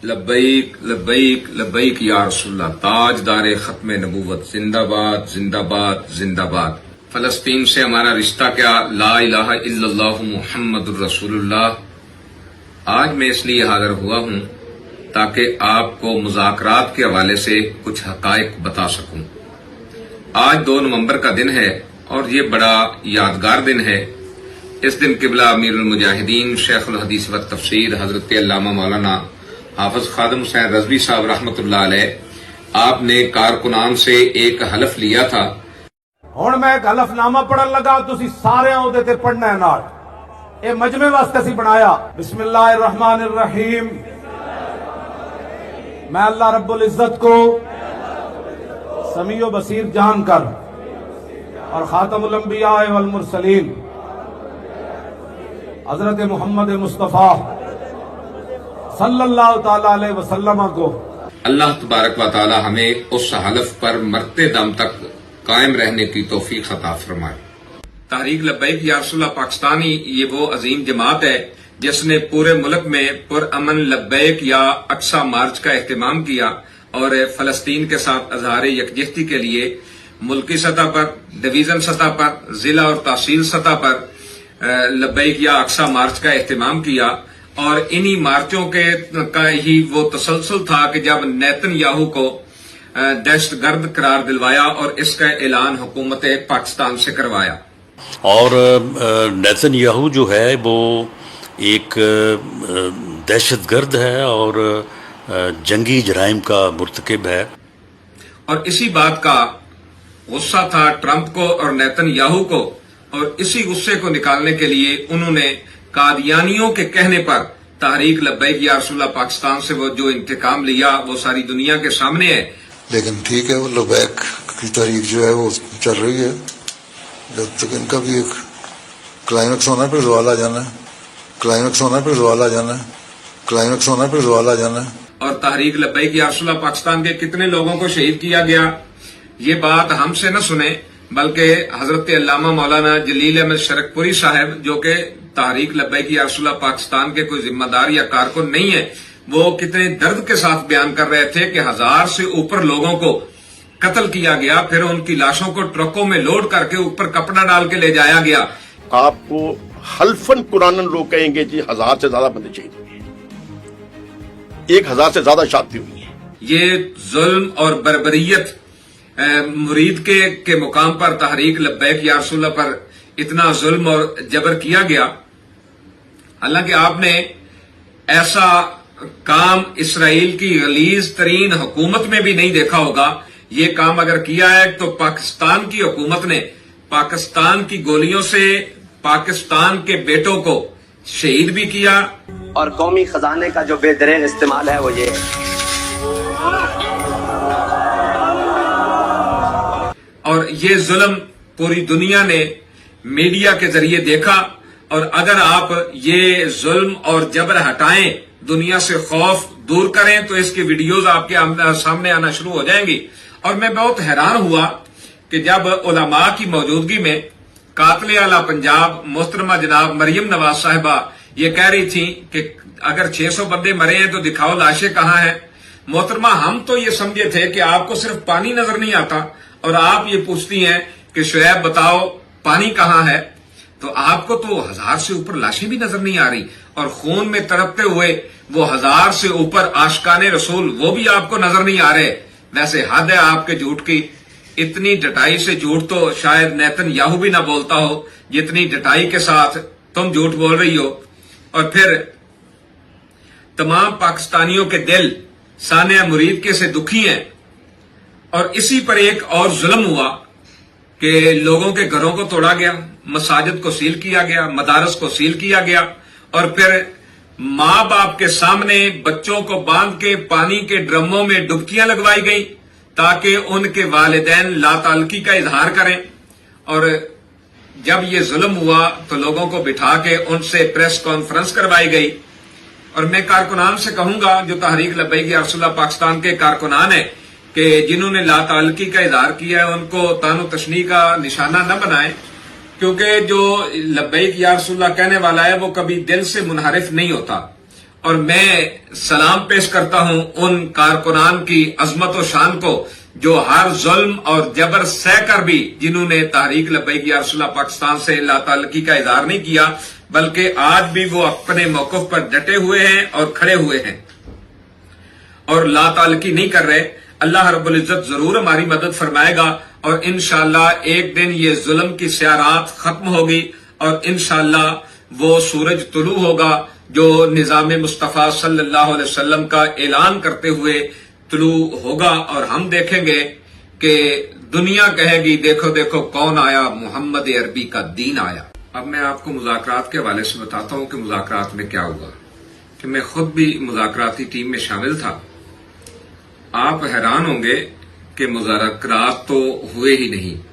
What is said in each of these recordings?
لبیک لبیک لبیک یا رسول اللہ، تاجدار ختم نبوت، زندہ باد زندہ باد زندہ باد۔ فلسطین سے ہمارا رشتہ کیا، لا الہ الا اللہ محمد الرسول اللہ۔ آج میں اس لیے حاضر ہوا ہوں تاکہ آپ کو مذاکرات کے حوالے سے کچھ حقائق بتا سکوں۔ آج 2 نومبر کا دن ہے اور یہ بڑا یادگار دن ہے۔ اس دن قبلہ امیر المجاہدین شیخ الحدیث و تفسیر حضرت علامہ مولانا حافظ خادم حسین رضوی صاحب رحمۃ اللہ علیہ، آپ نے کارکنان سے ایک حلف لیا تھا۔ ہن میں ایک حلف نامہ پڑھن لگا، تسی سارے اودے تے پڑھنا ہے نال۔ اے مجمع واسطے سی بنایا۔ بسم اللہ الرحمن الرحیم۔ میں اللہ رب العزت کو سمیع و بصیر جان کر اور خاتم الانبیاء والمرسلین حضرت محمد مصطفیٰ صلی اللہ تعالی علیہ وسلم کو اللہ تبارک و تعالی ہمیں اس حلف پر مرتے دم تک قائم رہنے کی توفیق عطا فرمائے۔ تحریک لبیک یا رسول اللہ پاکستانی یہ وہ عظیم جماعت ہے جس نے پورے ملک میں پرامن لبیک یا اقصی مارچ کا اہتمام کیا اور فلسطین کے ساتھ اظہار یکجہتی کے لیے ملکی سطح پر، ڈویژن سطح پر، ضلع اور تحصیل سطح پر لبیک یا اقصی مارچ کا اہتمام کیا۔ اور انہی مارچوں کا ہی وہ تسلسل تھا کہ جب نیتن یاہو کو دہشت گرد قرار دلوایا اور اس کا اعلان حکومت پاکستان سے کروایا۔ اور نیتن یاہو جو ہے وہ ایک دہشت گرد ہے اور جنگی جرائم کا مرتکب ہے۔ اور اسی بات کا غصہ تھا ٹرمپ کو اور نیتن یاہو کو، اور اسی غصے کو نکالنے کے لیے انہوں نے قادیانیوں کے کہنے پر تحریک لبیک یا رسول اللہ پاکستان سے وہ جو انتقام لیا وہ ساری دنیا کے سامنے ہے۔ لیکن ٹھیک ہے، وہ لبیک کی تحریک جو ہے وہ چل رہی ہے جب تک ان کا بھی ایک کلائمیکس ہونا پھر زوال آ جانا ہے، کلائمیکس ہونا پھر زوال آ جانا ہے، کلائمیکس ہونا پھر زوال آ جانا ہے۔ اور تحریک لبیک یا رسول اللہ پاکستان کے کتنے لوگوں کو شہید کیا گیا، یہ بات ہم سے نہ سنیں بلکہ حضرت علامہ مولانا جلیل احمد شرک پوری صاحب، جو کہ تحریک لبیک یا رسول اللہ پاکستان کے کوئی ذمہ دار یا کارکن نہیں ہے، وہ کتنے درد کے ساتھ بیان کر رہے تھے کہ 1000 سے اوپر لوگوں کو قتل کیا گیا، پھر ان کی لاشوں کو ٹرکوں میں لوڈ کر کے اوپر کپڑا ڈال کے لے جایا گیا۔ آپ کو حلفن قرآن لوگ کہیں گے جی 1000 سے زیادہ بندے شہید ہوئے ہیں، 1000 سے زیادہ شادی ہوئی ہے۔ یہ ظلم اور بربریت مرید کے مقام پر تحریک لبیک یا رسول اللہ پر اتنا ظلم اور جبر کیا گیا، حالانکہ آپ نے ایسا کام اسرائیل کی غلیظ ترین حکومت میں بھی نہیں دیکھا ہوگا۔ یہ کام اگر کیا ہے تو پاکستان کی حکومت نے پاکستان کی گولیوں سے پاکستان کے بیٹوں کو شہید بھی کیا۔ اور قومی خزانے کا جو بے دریغ استعمال ہے وہ یہ ہے۔ اور یہ ظلم پوری دنیا نے میڈیا کے ذریعے دیکھا، اور اگر آپ یہ ظلم اور جبر ہٹائیں، دنیا سے خوف دور کریں، تو اس کی ویڈیوز آپ کے سامنے آنا شروع ہو جائیں گی۔ اور میں بہت حیران ہوا کہ جب علماء کی موجودگی میں قاتل اعلی پنجاب محترمہ جناب مریم نواز صاحبہ یہ کہہ رہی تھیں کہ اگر 600 بندے مرے ہیں تو دکھاؤ لاشیں کہاں ہیں۔ محترمہ، ہم تو یہ سمجھے تھے کہ آپ کو صرف پانی نظر نہیں آتا اور آپ یہ پوچھتی ہیں کہ شعیب بتاؤ پانی کہاں ہے، تو آپ کو تو 1000 سے اوپر لاشیں بھی نظر نہیں آ رہی، اور خون میں تڑپتے ہوئے وہ 1000 سے اوپر عاشقان رسول وہ بھی آپ کو نظر نہیں آ رہے۔ ویسے حد ہے آپ کے جھوٹ کی، اتنی ڈٹائی سے جھوٹ تو شاید نیتن یاہو بھی نہ بولتا ہو جتنی ڈٹائی کے ساتھ تم جھوٹ بول رہی ہو۔ اور پھر تمام پاکستانیوں کے دل سانحہ مرید کے سے دکھی ہیں۔ اور اسی پر ایک اور ظلم ہوا کہ لوگوں کے گھروں کو توڑا گیا، مساجد کو سیل کیا گیا، مدارس کو سیل کیا گیا، اور پھر ماں باپ کے سامنے بچوں کو باندھ کے پانی کے ڈرموں میں ڈبکیاں لگوائی گئی تاکہ ان کے والدین لا تعلقی کا اظہار کریں۔ اور جب یہ ظلم ہوا تو لوگوں کو بٹھا کے ان سے پریس کانفرنس کروائی گئی۔ اور میں کارکنان سے کہوں گا جو تحریک لبیک یا رسول اللہ پاکستان کے کارکنان ہیں کہ جنہوں نے لا تعلقی کا اظہار کیا ہے ان کو تان و تشنیع کا نشانہ نہ بنائیں، کیونکہ جو لبیک یا رسول اللہ کہنے والا ہے وہ کبھی دل سے منحرف نہیں ہوتا، اور میں سلام پیش کرتا ہوں ان کارکنان کی عظمت و شان کو جو ہر ظلم اور جبر سہ کر بھی جنہوں نے تحریک لبیک یا رسول اللہ پاکستان سے لا تعلقی کا اظہار نہیں کیا، بلکہ آج بھی وہ اپنے موقف پر ڈٹے ہوئے ہیں اور کھڑے ہوئے ہیں اور لا تعلقی نہیں کر رہے۔ اللہ رب العزت ضرور ہماری مدد فرمائے گا اور انشاءاللہ ایک دن یہ ظلم کی سیارات ختم ہوگی اور انشاءاللہ وہ سورج طلوع ہوگا جو نظام مصطفیٰ صلی اللہ علیہ وسلم کا اعلان کرتے ہوئے طلوع ہوگا، اور ہم دیکھیں گے کہ دنیا کہے گی دیکھو دیکھو کون آیا، محمد عربی کا دین آیا۔ اب میں آپ کو مذاکرات کے حوالے سے بتاتا ہوں کہ مذاکرات میں کیا ہوا، کہ میں خود بھی مذاکراتی ٹیم میں شامل تھا۔ آپ حیران ہوں گے کہ مذاکرات تو ہوئے ہی نہیں۔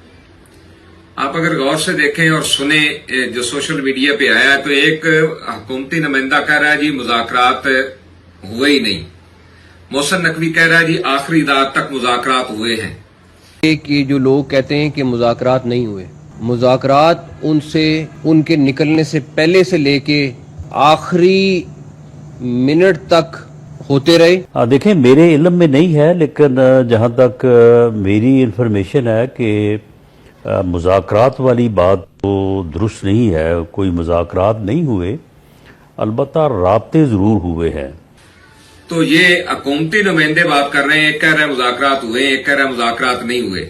آپ اگر غور سے دیکھیں اور سنیں جو سوشل میڈیا پہ آیا تو ایک حکومتی نمائندہ کہہ رہا ہے جی مذاکرات ہوئے ہی نہیں، محسن نقوی کہہ رہا ہے جی آخری رات تک مذاکرات ہوئے ہیں۔ کہ جو لوگ کہتے ہیں کہ مذاکرات نہیں ہوئے، مذاکرات ان کے نکلنے سے پہلے سے لے کے آخری منٹ تک ہوتے رہے۔ دیکھیں میرے علم میں نہیں ہے، لیکن جہاں تک میری انفارمیشن ہے کہ مذاکرات والی بات تو درست نہیں ہے، کوئی مذاکرات نہیں ہوئے، البتہ رابطے ضرور ہوئے ہیں۔ تو یہ حکومتی نمائندے بات کر رہے ہیں، ایک کہہ رہے ہیں مذاکرات ہوئے، ایک کہہ رہا ہے مذاکرات نہیں ہوئے۔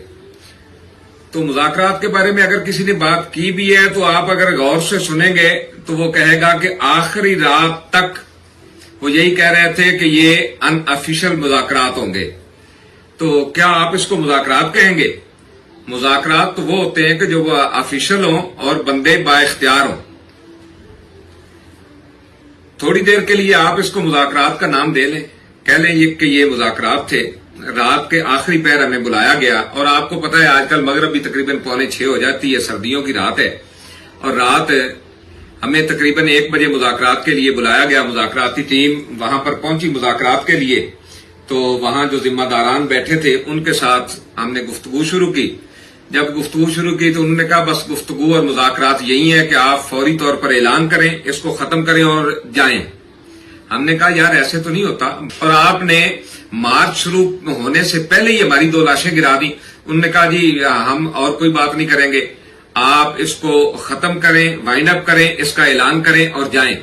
تو مذاکرات کے بارے میں اگر کسی نے بات کی بھی ہے تو آپ اگر غور سے سنیں گے تو وہ کہے گا کہ آخری رات تک وہ یہی کہہ رہے تھے کہ یہ ان آفیشل مذاکرات ہوں گے۔ تو کیا آپ اس کو مذاکرات کہیں گے؟ مذاکرات تو وہ ہوتے ہیں کہ جو وہ آفیشل ہوں اور بندے با اختیار ہوں۔ تھوڑی دیر کے لیے آپ اس کو مذاکرات کا نام دے لیں، کہہ لیں کہ یہ مذاکرات تھے، رات کے آخری پہر ہمیں بلایا گیا، اور آپ کو پتہ ہے آج کل مغرب بھی تقریباً 5:45 ہو جاتی ہے، سردیوں کی رات ہے، اور رات ہمیں تقریباً 1 بجے مذاکرات کے لیے بلایا گیا۔ مذاکراتی ٹیم وہاں پر پہنچی مذاکرات کے لیے، تو وہاں جو ذمہ داران بیٹھے تھے ان کے ساتھ ہم نے گفتگو شروع کی۔ جب گفتگو شروع کی تو انہوں نے کہا بس گفتگو اور مذاکرات یہی ہے کہ آپ فوری طور پر اعلان کریں، اس کو ختم کریں اور جائیں۔ ہم نے کہا یار ایسے تو نہیں ہوتا، اور آپ نے مارچ شروع ہونے سے پہلے ہی ہماری 2 لاشیں گرا دی۔ انہوں نے کہا جی ہم اور کوئی بات نہیں کریں گے، آپ اس کو ختم کریں، وائنڈ اپ کریں، اس کا اعلان کریں اور جائیں۔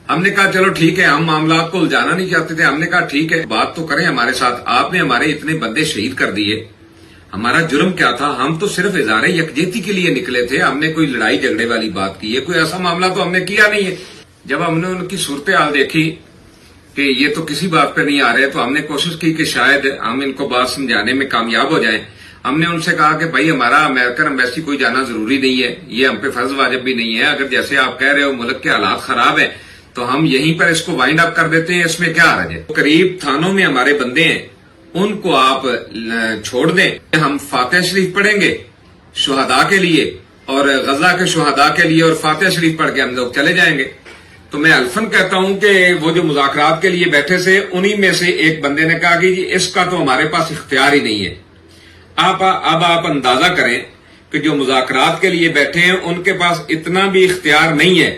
ہم نے کہا چلو ٹھیک ہے، ہم معاملات کو الجھانا نہیں چاہتے تھے۔ ہم نے کہا ٹھیک ہے بات تو کریں ہمارے ساتھ، آپ نے ہمارے اتنے بندے شہید کر دیے، ہمارا جرم کیا تھا؟ ہم تو صرف اظہار یکجہتی کے لیے نکلے تھے، ہم نے کوئی لڑائی جھگڑے والی بات کی ہے، کوئی ایسا معاملہ تو ہم نے کیا نہیں ہے۔ جب ہم نے ان کی صورتحال دیکھی کہ یہ تو کسی بات پہ نہیں آ رہے تو ہم نے کوشش کی کہ شاید ہم ان کو بات سمجھانے میں کامیاب ہو جائیں۔ ہم نے ان سے کہا کہ بھائی ہمارا امریکن ایمبیسی کوئی جانا ضروری نہیں ہے، یہ ہم پہ فرض واجب بھی نہیں ہے، اگر جیسے آپ کہہ رہے ہو ملک کے حالات خراب ہیں تو ہم یہیں پر اس کو وائنڈ اپ کر دیتے ہیں، اس میں کیا حرج ہے؟ قریب تھانوں میں ہمارے بندے ہیں، ان کو آپ چھوڑ دیں، ہم فاتح شریف پڑھیں گے شہداء کے لیے اور غزہ کے شہداء کے لیے، اور فاتح شریف پڑھ کے ہم لوگ چلے جائیں گے۔ تو میں الفن کہتا ہوں کہ وہ جو مذاکرات کے لیے بیٹھے تھے انہی میں سے ایک بندے نے کہا کہ جی اس کا تو ہمارے پاس اختیار ہی نہیں ہے۔ اب آپ اندازہ کریں کہ جو مذاکرات کے لیے بیٹھے ہیں ان کے پاس اتنا بھی اختیار نہیں ہے،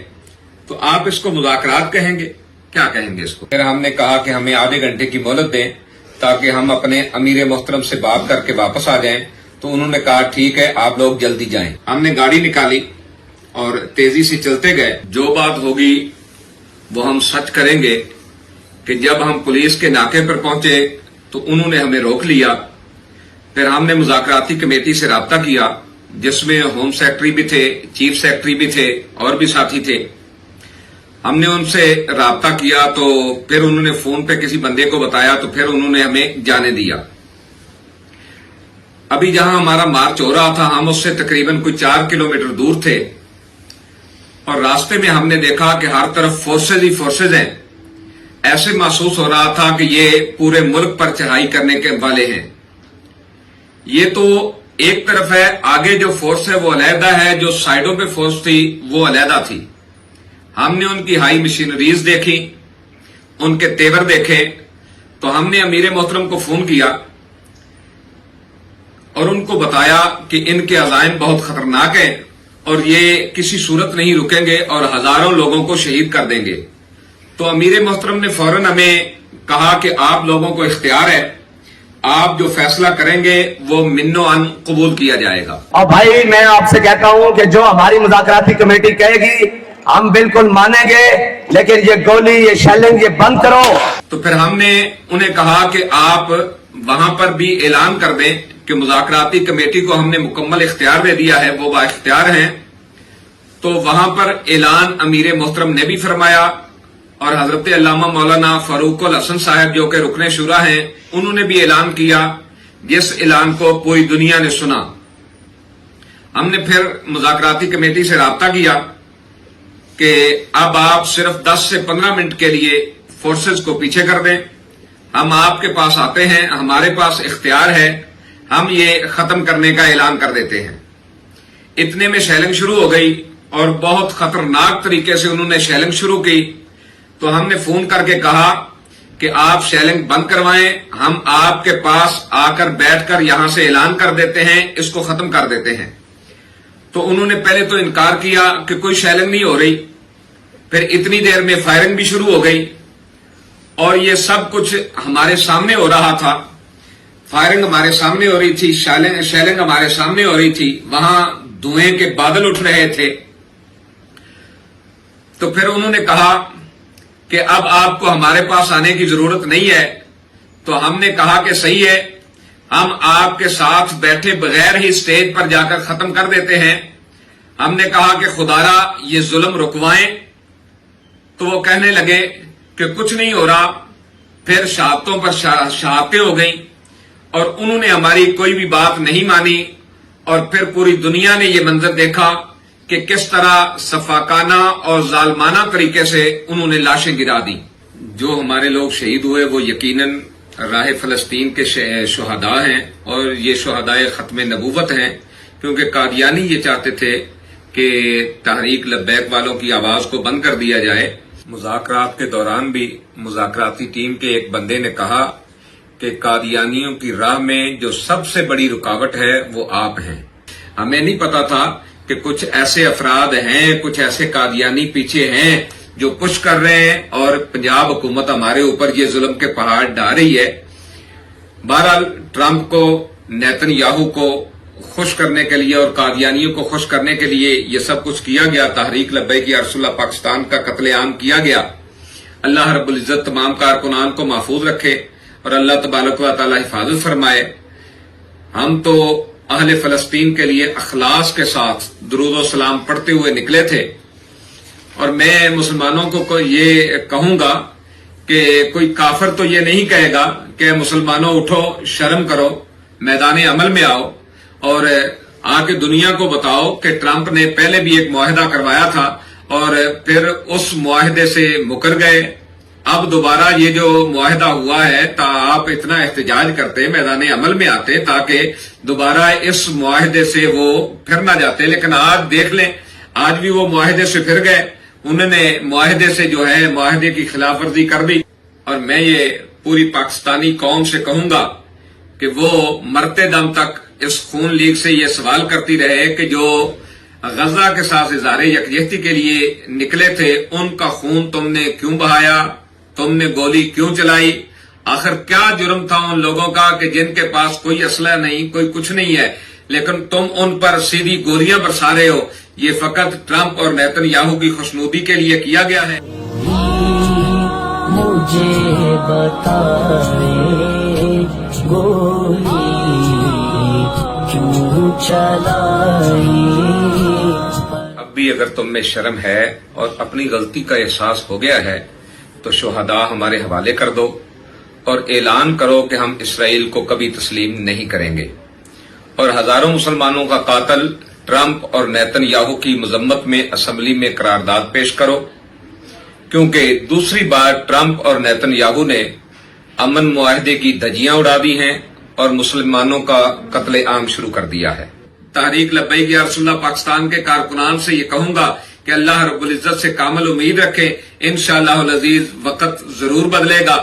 تو آپ اس کو مذاکرات کہیں گے؟ کیا کہیں گے اس کو؟ پھر ہم نے کہا کہ ہمیں آدھے گھنٹے کی مہلت دیں تاکہ ہم اپنے امیر محترم سے بات کر کے واپس آ جائیں۔ تو انہوں نے کہا ٹھیک ہے آپ لوگ جلدی جائیں۔ ہم نے گاڑی نکالی اور تیزی سے چلتے گئے۔ جو بات ہوگی وہ ہم سچ کریں گے کہ جب ہم پولیس کے ناکے پر پہنچے تو انہوں نے ہمیں روک لیا۔ پھر ہم نے مذاکراتی کمیٹی سے رابطہ کیا جس میں ہوم سیکرٹری بھی تھے، چیف سیکرٹری بھی تھے اور بھی ساتھی تھے۔ ہم نے ان سے رابطہ کیا تو پھر انہوں نے فون پہ کسی بندے کو بتایا تو پھر انہوں نے ہمیں جانے دیا۔ ابھی جہاں ہمارا مارچ ہو رہا تھا ہم اس سے تقریباً کوئی 4 کلومیٹر دور تھے، اور راستے میں ہم نے دیکھا کہ ہر طرف فورسز ہی فورسز ہیں۔ ایسے محسوس ہو رہا تھا کہ یہ پورے ملک پر چڑھائی کرنے کے والے ہیں۔ یہ تو ایک طرف ہے، آگے جو فورس ہے وہ علیحدہ ہے، جو سائڈوں پہ فورس تھی وہ علیحدہ تھی۔ ہم نے ان کی ہائی مشینریز دیکھی، ان کے تیور دیکھے، تو ہم نے امیر محترم کو فون کیا اور ان کو بتایا کہ ان کے عزائم بہت خطرناک ہیں اور یہ کسی صورت نہیں رکیں گے اور ہزاروں لوگوں کو شہید کر دیں گے۔ تو امیر محترم نے فوراً ہمیں کہا کہ آپ لوگوں کو اختیار ہے, آپ جو فیصلہ کریں گے وہ من و عن قبول کیا جائے گا. اور بھائی میں آپ سے کہتا ہوں کہ جو ہماری مذاکراتی کمیٹی کہے گی ہم بالکل مانیں گے, لیکن یہ گولی, یہ شیلنگ, یہ بند کرو. تو پھر ہم نے انہیں کہا کہ آپ وہاں پر بھی اعلان کر دیں کہ مذاکراتی کمیٹی کو ہم نے مکمل اختیار دے دیا ہے, وہ با اختیار ہیں. تو وہاں پر اعلان امیر محترم نے بھی فرمایا اور حضرت علامہ مولانا فاروق الحسن صاحب جو کہ رکن شورا ہیں انہوں نے بھی اعلان کیا, جس اعلان کو پوری دنیا نے سنا. ہم نے پھر مذاکراتی کمیٹی سے رابطہ کیا کہ اب آپ صرف 10 سے 15 منٹ کے لیے فورسز کو پیچھے کر دیں, ہم آپ کے پاس آتے ہیں, ہمارے پاس اختیار ہے, ہم یہ ختم کرنے کا اعلان کر دیتے ہیں. اتنے میں شیلنگ شروع ہو گئی اور بہت خطرناک طریقے سے انہوں نے شیلنگ شروع کی. تو ہم نے فون کر کے کہا کہ آپ شیلنگ بند کروائیں, ہم آپ کے پاس آ کر بیٹھ کر یہاں سے اعلان کر دیتے ہیں, اس کو ختم کر دیتے ہیں. تو انہوں نے پہلے تو انکار کیا کہ کوئی شیلنگ نہیں ہو رہی, پھر اتنی دیر میں فائرنگ بھی شروع ہو گئی اور یہ سب کچھ ہمارے سامنے ہو رہا تھا. فائرنگ ہمارے سامنے ہو رہی تھی, شیلنگ ہمارے سامنے ہو رہی تھی, وہاں دھوئیں کے بادل اٹھ رہے تھے. تو پھر انہوں نے کہا کہ اب آپ کو ہمارے پاس آنے کی ضرورت نہیں ہے. تو ہم نے کہا کہ صحیح ہے, ہم آپ کے ساتھ بیٹھے بغیر ہی سٹیج پر جا کر ختم کر دیتے ہیں. ہم نے کہا کہ خدارا یہ ظلم رکوائیں. تو وہ کہنے لگے کہ کچھ نہیں ہو رہا. پھر شہادتوں پر شہادتیں ہو گئیں اور انہوں نے ہماری کوئی بھی بات نہیں مانی. اور پھر پوری دنیا نے یہ منظر دیکھا کہ کس طرح سفاکانہ اور ظالمانہ طریقے سے انہوں نے لاشیں گرا دی. جو ہمارے لوگ شہید ہوئے وہ یقیناً راہ فلسطین کے شہداء ہیں اور یہ شہدائے ختم نبوت ہیں, کیونکہ قادیانی یہ چاہتے تھے کہ تحریک لبیک والوں کی آواز کو بند کر دیا جائے. مذاکرات کے دوران بھی مذاکراتی ٹیم کے ایک بندے نے کہا کہ قادیانیوں کی راہ میں جو سب سے بڑی رکاوٹ ہے وہ آپ ہیں. ہمیں نہیں پتا تھا کہ کچھ ایسے افراد ہیں, کچھ ایسے قادیانی پیچھے ہیں جو پش کر رہے ہیں اور پنجاب حکومت ہمارے اوپر یہ ظلم کے پہاڑ ڈال رہی ہے. بہرحال ٹرمپ کو, نیتن یاہو کو خوش کرنے کے لیے اور قادیانیوں کو خوش کرنے کے لیے یہ سب کچھ کیا گیا. تحریک لبیک یا رسول اللہ پاکستان کا قتل عام کیا گیا. اللہ رب العزت تمام کارکنان کو محفوظ رکھے اور اللہ تبارک و تعالی حفاظت فرمائے. ہم تو اہل فلسطین کے لیے اخلاص کے ساتھ درود و سلام پڑھتے ہوئے نکلے تھے, اور میں مسلمانوں کو یہ کہوں گا کہ کوئی کافر تو یہ نہیں کہے گا کہ مسلمانوں اٹھو, شرم کرو, میدان عمل میں آؤ اور آ کے دنیا کو بتاؤ کہ ٹرمپ نے پہلے بھی ایک معاہدہ کروایا تھا اور پھر اس معاہدے سے مکر گئے. اب دوبارہ یہ جو معاہدہ ہوا ہے آپ اتنا احتجاج کرتے, میدان عمل میں آتے تاکہ دوبارہ اس معاہدے سے وہ پھر نہ جاتے. لیکن آج دیکھ لیں, آج بھی وہ معاہدے سے پھر گئے. انہوں نے معاہدے سے جو ہے معاہدے کی خلاف ورزی کر دی. اور میں یہ پوری پاکستانی قوم سے کہوں گا کہ وہ مرتے دم تک اس خون لیگ سے یہ سوال کرتی رہے کہ جو غزہ کے ساتھ اظہار یکجہتی کے لیے نکلے تھے ان کا خون تم نے کیوں بہایا, تم نے گولی کیوں چلائی, آخر کیا جرم تھا ان لوگوں کا کہ جن کے پاس کوئی اسلحہ نہیں, کوئی کچھ نہیں ہے, لیکن تم ان پر سیدھی گولیاں برسا رہے ہو. یہ فقط ٹرمپ اور نیتن یاہو کی خوشنودی کے لیے کیا گیا ہے. مجھے بتائے گولی کیوں چلائی. اب بھی اگر تم میں شرم ہے اور اپنی غلطی کا احساس ہو گیا ہے تو شہداء ہمارے حوالے کر دو اور اعلان کرو کہ ہم اسرائیل کو کبھی تسلیم نہیں کریں گے. اور ہزاروں مسلمانوں کا قاتل ٹرمپ اور نیتن یاہو کی مذمت میں اسمبلی میں قرارداد پیش کرو, کیونکہ دوسری بار ٹرمپ اور نیتن یاہو نے امن معاہدے کی دھجیاں اڑا دی ہیں اور مسلمانوں کا قتل عام شروع کر دیا ہے. تحریک لبیک یا رسول اللہ پاکستان کے کارکنان سے یہ کہوں گا کہ اللہ رب العزت سے کامل امید رکھیں, انشاءاللہ العزیز وقت ضرور بدلے گا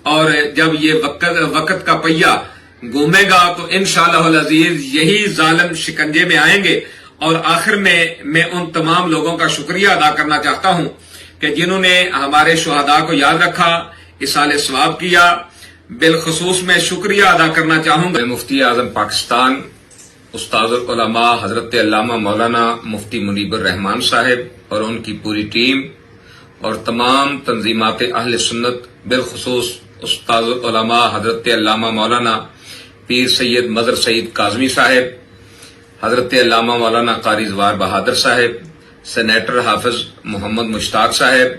اور جب یہ وقت کا پہیہ گھومے گا تو انشاءاللہ العزیز یہی ظالم شکنجے میں آئیں گے. اور آخر میں ان تمام لوگوں کا شکریہ ادا کرنا چاہتا ہوں کہ جنہوں نے ہمارے شہداء کو یاد رکھا، اصال ثواب کیا. بالخصوص میں شکریہ ادا کرنا چاہوں گا مفتی اعظم پاکستان استاد العلماء حضرت علامہ مولانا مفتی منیب الرحمان صاحب اور ان کی پوری ٹیم اور تمام تنظیمات اہل سنت، بالخصوص استاد العلماء حضرت علامہ مولانا پیر سید مظہر سعید کاظمی صاحب، حضرت علامہ مولانا قاری زوار بہادر صاحب، سینیٹر حافظ محمد مشتاق صاحب،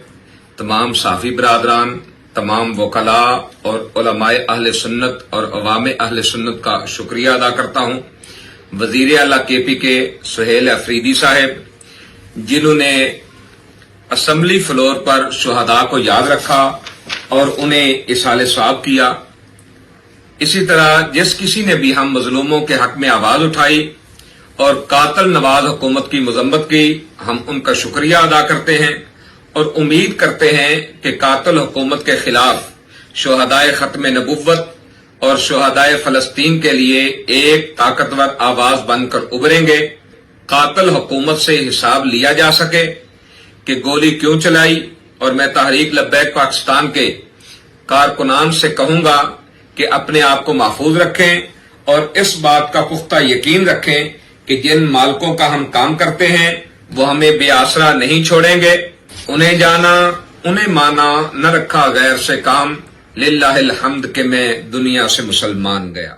تمام صحافی برادران، تمام وکلاء اور علماء اہل سنت اور عوام اہل سنت کا شکریہ ادا کرتا ہوں. وزیر اعلیٰ کے پی کے سہیل افریدی صاحب جنہوں نے اسمبلی فلور پر شہداء کو یاد رکھا اور انہیں اصال ثواب کیا. اسی طرح جس کسی نے بھی ہم مظلوموں کے حق میں آواز اٹھائی اور قاتل نواز حکومت کی مذمت کی، ہم ان کا شکریہ ادا کرتے ہیں اور امید کرتے ہیں کہ قاتل حکومت کے خلاف شہدائے ختم نبوت اور شہدائے فلسطین کے لیے ایک طاقتور آواز بن کر ابھریں گے. قاتل حکومت سے حساب لیا جا سکے کہ گولی کیوں چلائی، اور میں تحریک لبیک پاکستان کے کارکنان سے کہوں گا کہ اپنے آپ کو محفوظ رکھیں اور اس بات کا پختہ یقین رکھیں کہ جن مالکوں کا ہم کام کرتے ہیں وہ ہمیں بے آسرا نہیں چھوڑیں گے. انہیں جانا انہیں مانا، نہ رکھا غیر سے کام، للہ الحمد کہ میں دنیا سے مسلمان گیا.